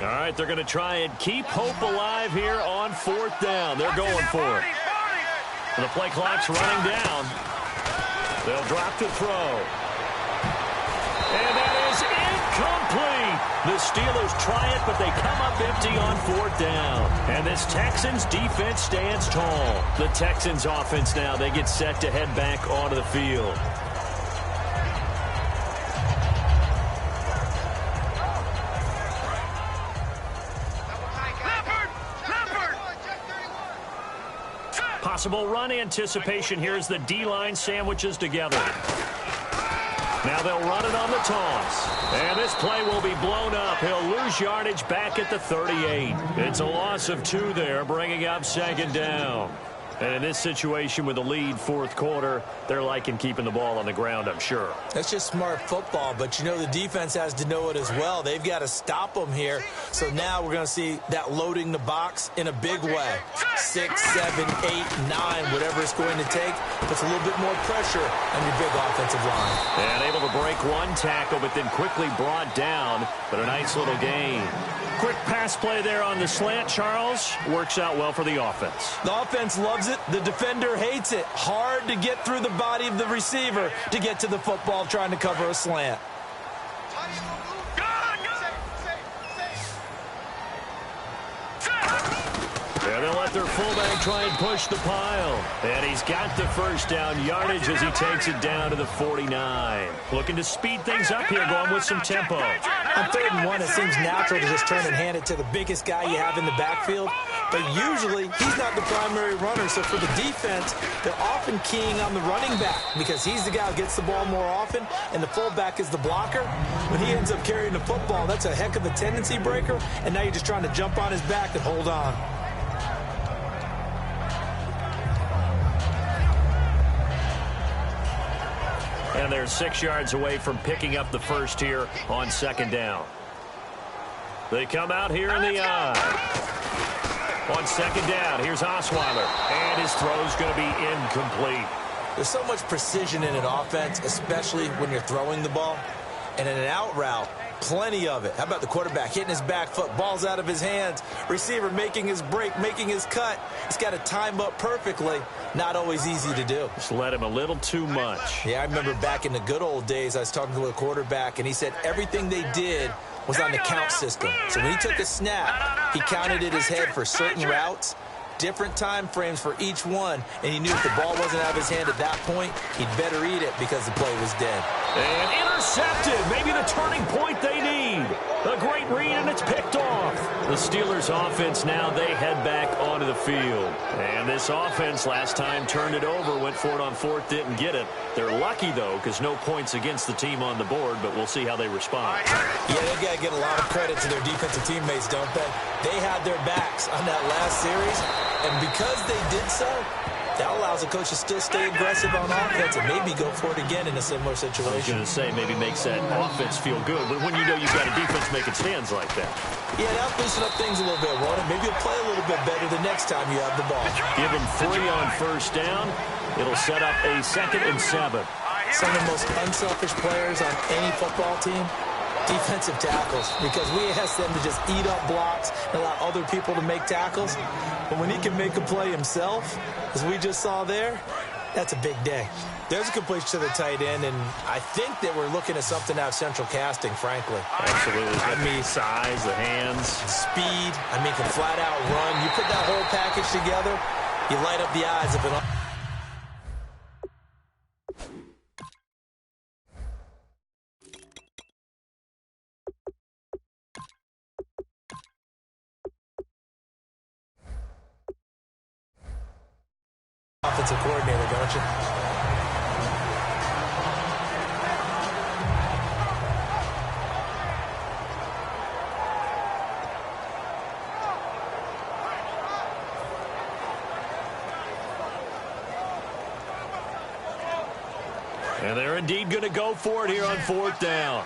All right, they're going to try and keep hope alive here on 4th down. They're going for it. The play clock's running down. They'll drop to throw. And that is incomplete. The Steelers try it, but they come up empty on 4th down. And this Texans defense stands tall. The Texans offense now, they get set to head back onto the field. Possible run anticipation here as the D-line sandwiches together. Now they'll run it on the toss. And this play will be blown up. He'll lose yardage back at the 38. It's a loss of 2 there, bringing up 2nd down. And in this situation with the lead 4th quarter, they're liking keeping the ball on the ground, I'm sure. That's just smart football, but you know the defense has to know it as well. They've got to stop them here. So now we're going to see that loading the box in a big way. 6, 7, 8, 9, whatever it's going to take, puts a little bit more pressure on your big offensive line. And able to break one tackle, but then quickly brought down, but a nice little gain. Quick pass play there on the slant, Charles. Works out well for the offense. The offense loves it. The defender hates it. Hard to get through the body of the receiver to get to the football trying to cover a slant. Yeah, they'll let their fullback try and push the pile. And he's got the 1st down yardage as he takes it down to the 49. Looking to speed things up here, going with some tempo. On 3rd and 1, it seems natural to just turn and hand it to the biggest guy you have in the backfield. But usually, he's not the primary runner. So for the defense, they're often keying on the running back because he's the guy who gets the ball more often, and the fullback is the blocker. When he ends up carrying the football, that's a heck of a tendency breaker, and now you're just trying to jump on his back and hold on. And they're 6 yards away from picking up the 1st here on 2nd down. They come out here in the eye. On 2nd down, here's Osweiler. And his throw's going to be incomplete. There's so much precision in an offense, especially when you're throwing the ball. And in an out route, plenty of it. How about the quarterback hitting his back foot, ball's out of his hands, receiver making his break, making his cut. He's got to time up perfectly. Not always easy to do. Just let him a little too much. Yeah, I remember back in the good old days, I was talking to a quarterback, and he said everything they did was on the count system. So when he took a snap, he counted in his head for certain routes, different time frames for each one, and he knew if the ball wasn't out of his hand at that point, he'd better eat it because the play was dead. And intercepted. Maybe the turning point they need. A great read, and it's picked off. The Steelers offense now, they head back onto the field. And this offense last time turned it over, went for it on 4th, didn't get it. They're lucky, though, because no points against the team on the board, but we'll see how they respond. Yeah, they've got to get a lot of credit to their defensive teammates, don't they? They had their backs on that last series, and because they did so, that allows the coach to still stay aggressive on offense and maybe go for it again in a similar situation. I was going to say, maybe makes that offense feel good, but when you know you've got a defense making stands like that. Yeah, that'll loosen up things a little bit, won't it? Maybe you'll play a little bit better the next time you have the ball. Give them 3 on 1st down. It'll set up a 2nd and 7. Some of the most unselfish players on any football team, defensive tackles, because we ask them to just eat up blocks and allow other people to make tackles. But when he can make a play himself, as we just saw there, that's a big day. There's a completion to the tight end, and I think that we're looking at something out of central casting, frankly. Absolutely. I mean, size, the hands. Speed. I mean, can flat out run. You put that whole package together, you light up the eyes of an offensive coordinator, don't you? And they're indeed going to go for it here on 4th down.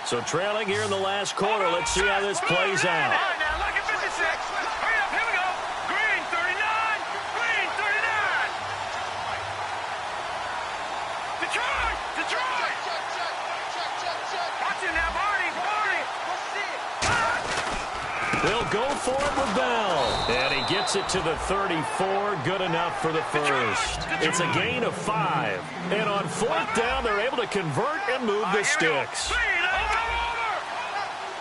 So trailing here in the last quarter. Let's see how this plays out. They'll go for it with Bell. And he gets it to the 34. Good enough for the first. It's a gain of 5. And on 4th down, they're able to convert and move the sticks.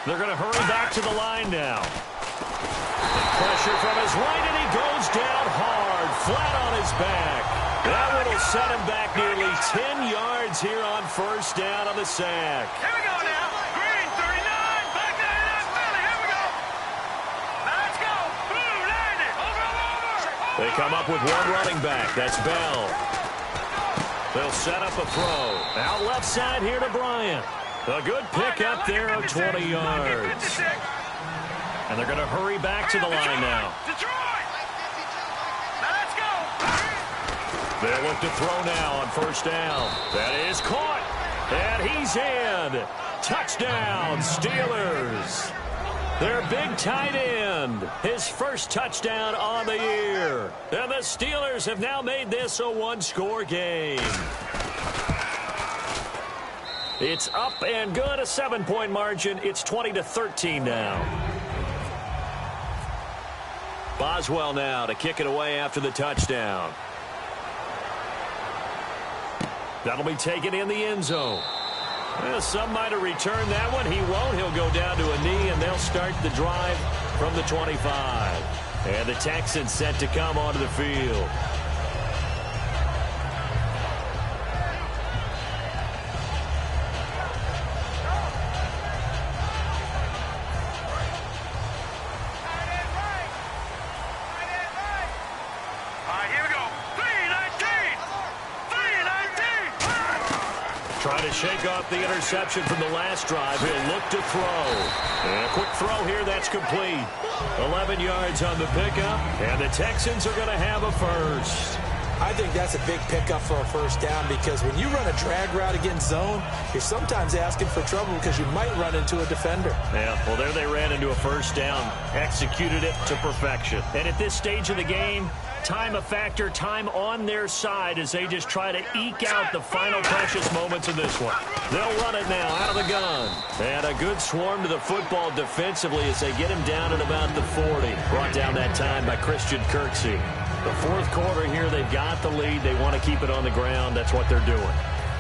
They're going to hurry back to the line now. Pressure from his right, and he goes down hard, flat on his back. That one will set him back nearly 10 yards here on 1st down on the sack. Here we go now. Green, 39. Back there, that's Billy. Here we go. Let's go. Blue, land it. Over. They come up with one running back. That's Bell. They'll set up a throw. Out left side here to Bryant. A good pick up there of 20 yards. And they're going to hurry back to the line now. Detroit. Let's go. They'll look to throw now on 1st down. That is caught. And he's in. Touchdown, Steelers. Their big tight end. His first touchdown on the year. And the Steelers have now made this a one-score game. It's up and good, a 7-point margin. It's 20-13 now. Boswell now to kick it away after the touchdown. That'll be taken in the end zone. Well, some might have returned that one. He won't. He'll go down to a knee, and they'll start the drive from the 25. And the Texans set to come onto the field. Trying to shake off the interception from the last drive. He'll look to throw. And a quick throw here, that's complete. 11 yards on the pickup, and the Texans are going to have a first. I think that's a big pickup for a 1st down because when you run a drag route against zone, you're sometimes asking for trouble because you might run into a defender. Yeah, well, there they ran into a 1st down, executed it to perfection. And at this stage of the game, time a factor, time on their side as they just try to eke out the final precious moments of this one. They'll run it now out of the gun. And a good swarm to the football defensively as they get him down at about the 40. Brought down that time by Christian Kirksey. The 4th quarter here, they've got the lead. They want to keep it on the ground. That's what they're doing.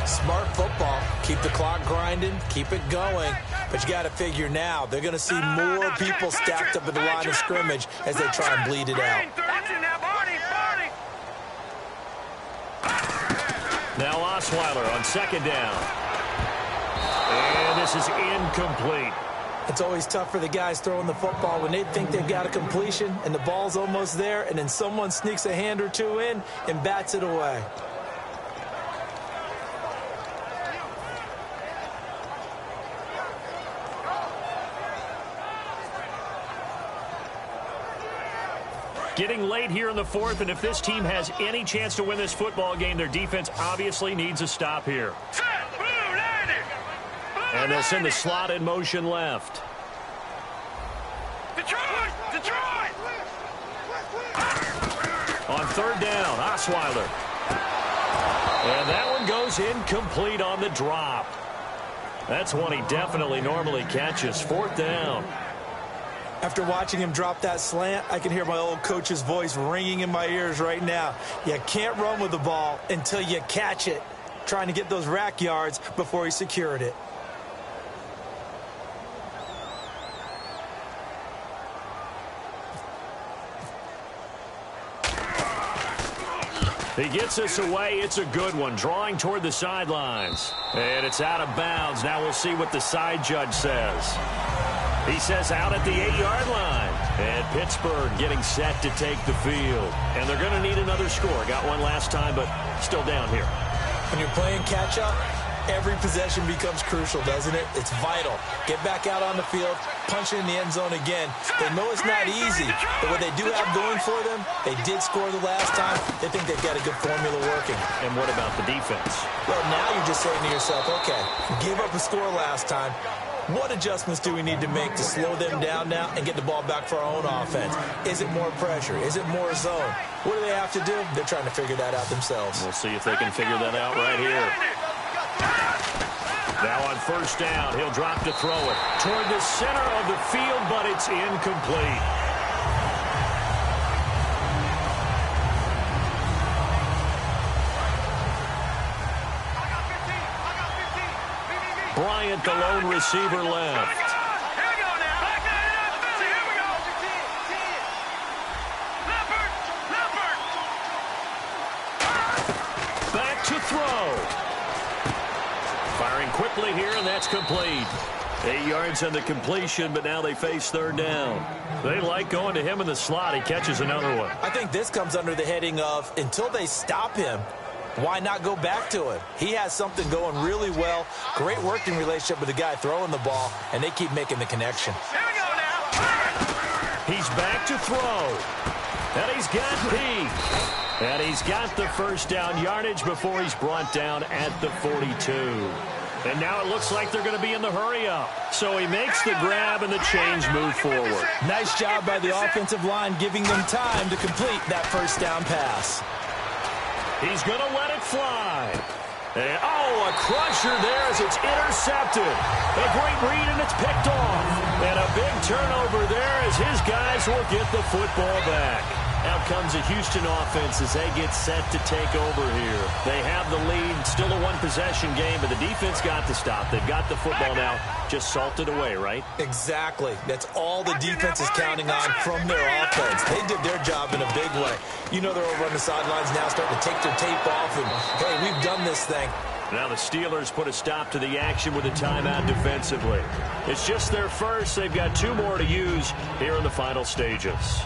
Smart football. Keep the clock grinding. Keep it going. But you got to figure now, they're going to see more people stacked up at the line of scrimmage as they try and bleed it out. Now Osweiler on 2nd down. And this is incomplete. It's always tough for the guys throwing the football when they think they've got a completion and the ball's almost there, and then someone sneaks a hand or two in and bats it away. Getting late here in the 4th, and if this team has any chance to win this football game, their defense obviously needs a stop here. And they'll send the slot in motion left. Detroit! On 3rd down, Osweiler. And that one goes incomplete on the drop. That's one he definitely normally catches. 4th down. After watching him drop that slant, I can hear my old coach's voice ringing in my ears right now. You can't run with the ball until you catch it. Trying to get those rack yards before he secured it. He gets this away. It's a good one. Drawing toward the sidelines. And it's out of bounds. Now we'll see what the side judge says. He says out at the 8-yard line. And Pittsburgh getting set to take the field. And they're going to need another score. Got one last time, but still down here. When you're playing catch-up, every possession becomes crucial, doesn't it? It's vital. Get back out on the field, punch it in the end zone again. They know it's not easy, but what they do have going for them, they did score the last time. They think they've got a good formula working. And what about the defense? Well, now you're just saying to yourself, okay, gave up a score last time. What adjustments do we need to make to slow them down now and get the ball back for our own offense? Is it more pressure? Is it more zone? What do they have to do? They're trying to figure that out themselves. We'll see if they can figure that out right here. Now on first down. He'll drop to throw it toward the center of the field, but it's incomplete. Bryant, the lone receiver, left. Here we go now. Here we go. Leopard. Back to throw. Firing quickly here, and that's complete. 8 yards on the completion, but now they face third down. They like going to him in the slot. He catches another one. I think this comes under the heading of until they stop him, why not go back to him? He has something going really well. Great working relationship with the guy throwing the ball, and they keep making the connection. Here we go now. He's back to throw. And he's got P. And he's got the first down yardage before he's brought down at the 42. And now it looks like they're going to be in the hurry-up. So he makes the grab and the chains move forward. Nice job by the offensive line giving them time to complete that first down pass. He's going to let it fly. And, a crusher there as it's intercepted. A great read, and it's picked off. And a big turnover there as his guys will get the football back. Out comes a Houston offense as they get set to take over here. They have the lead, still a one-possession game, but the defense got to stop. They've got the football now, just salted away, right? Exactly. That's all the defense is counting on from their offense. They did their job in a big way. You know they're over on the sidelines now starting to take their tape off, and, hey, we've done this thing. Now the Steelers put a stop to the action with a timeout defensively. It's just their first. They've got 2 more to use here in the final stages.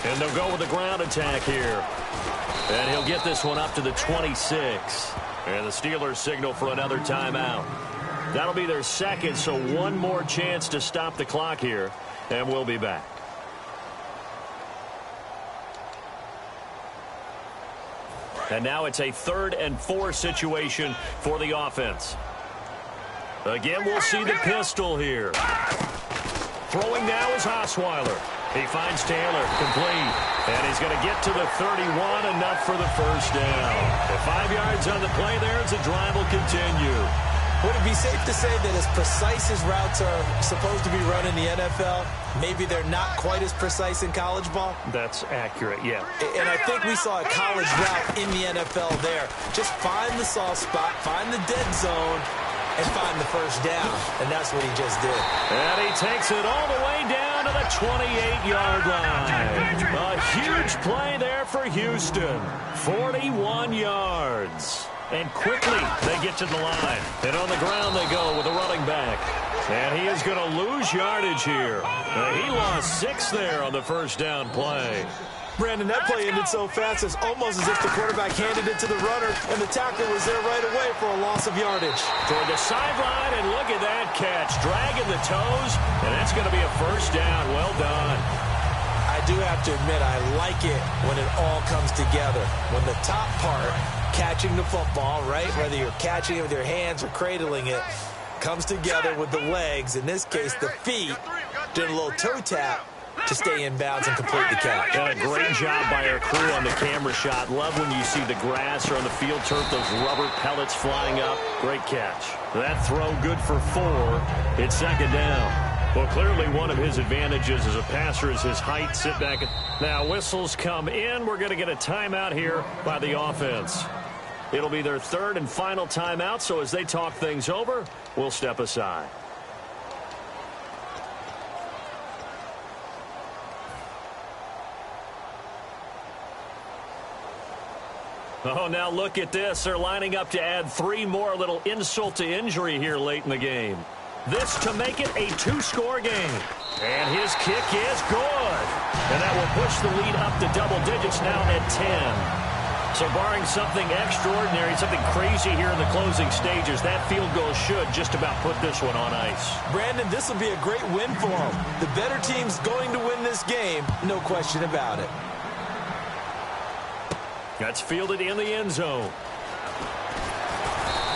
And they'll go with a ground attack here. And he'll get this one up to the 26. And the Steelers signal for another timeout. That'll be their second, so one more chance to stop the clock here. And we'll be back. And now it's a 3rd and 4 situation for the offense. Again, we'll see the pistol here. Throwing now is Osweiler. He finds Taylor, complete. And he's going to get to the 31, enough for the first down. At 5 yards on the play there as the drive will continue. Would it be safe to say that as precise as routes are supposed to be run in the NFL, maybe they're not quite as precise in college ball? That's accurate, yeah. And I think we saw a college route in the NFL there. Just find the soft spot, find the dead zone, and find the first down. And that's what he just did. And he takes it all the way down to the 28-yard line. A huge play there for Houston. 41 yards. And quickly they get to the line. And on the ground they go with a running back. And he is going to lose yardage here. He lost 6 there on the first down play. Brandon, that play ended so fast, it's almost as if the quarterback handed it to the runner, and the tackler was there right away for a loss of yardage. Toward the sideline, and look at that catch. Dragging the toes, and that's going to be a first down. Well done. I do have to admit, I like it when it all comes together. When the top part, catching the football, right, whether you're catching it with your hands or cradling it, comes together with the legs, in this case the feet, doing a little toe tap to stay in bounds and complete the catch. And a great job by our crew on the camera shot. Love when you see the grass or on the field turf, those rubber pellets flying up. Great catch. That throw good for 4. It's second down. Well, clearly one of his advantages as a passer is his height. Sit back. Now whistles come in. We're going to get a timeout here by the offense. It'll be their 3rd and final timeout, so as they talk things over, we'll step aside. Oh, now look at this. They're lining up to add 3 more, little insult to injury here late in the game. This to make it a 2-score game. And his kick is good. And that will push the lead up to double digits now at 10. So barring something extraordinary, something crazy here in the closing stages, that field goal should just about put this one on ice. Brandon, this will be a great win for them. The better team's going to win this game, no question about it. That's fielded in the end zone.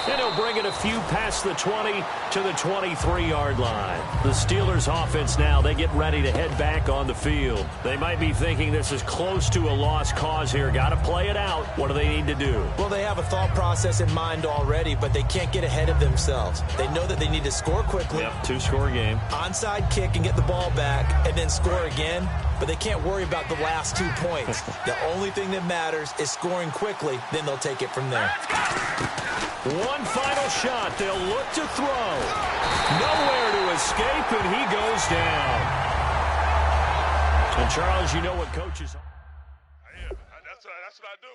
And he'll bring it a few past the 20 to the 23-yard line. The Steelers offense now, they get ready to head back on the field. They might be thinking this is close to a lost cause here. Got to play it out. What do they need to do? Well, they have a thought process in mind already, but they can't get ahead of themselves. They know that they need to score quickly. Yep, two-score game. Onside kick and get the ball back and then score again, but they can't worry about the last 2 points. The only thing that matters is scoring quickly, then they'll take it from there. One final shot. They'll look to throw. Nowhere to escape, and he goes down. And, Charles, you know what coaches... Yeah, that's what I do.